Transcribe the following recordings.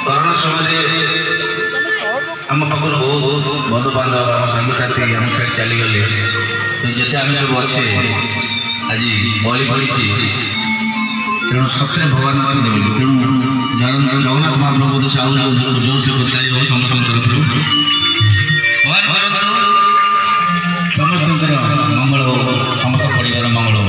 corona समय आम पाखर बहुत बंधु बांधव आम सांगसाथी आम छाड़ चली गले तो जिते आम सब अच्छे आज बलि पड़ी तेणु सत्य भगवान तेणु जगन्नाथ महाप्रभु जोर से बचाई हो समस्त तरफ भगवान समस्त मंगल हो समस्त परिवार मंगल हो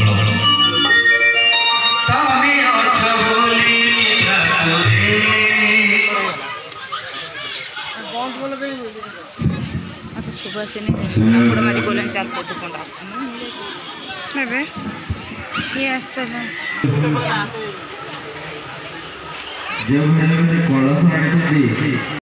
जो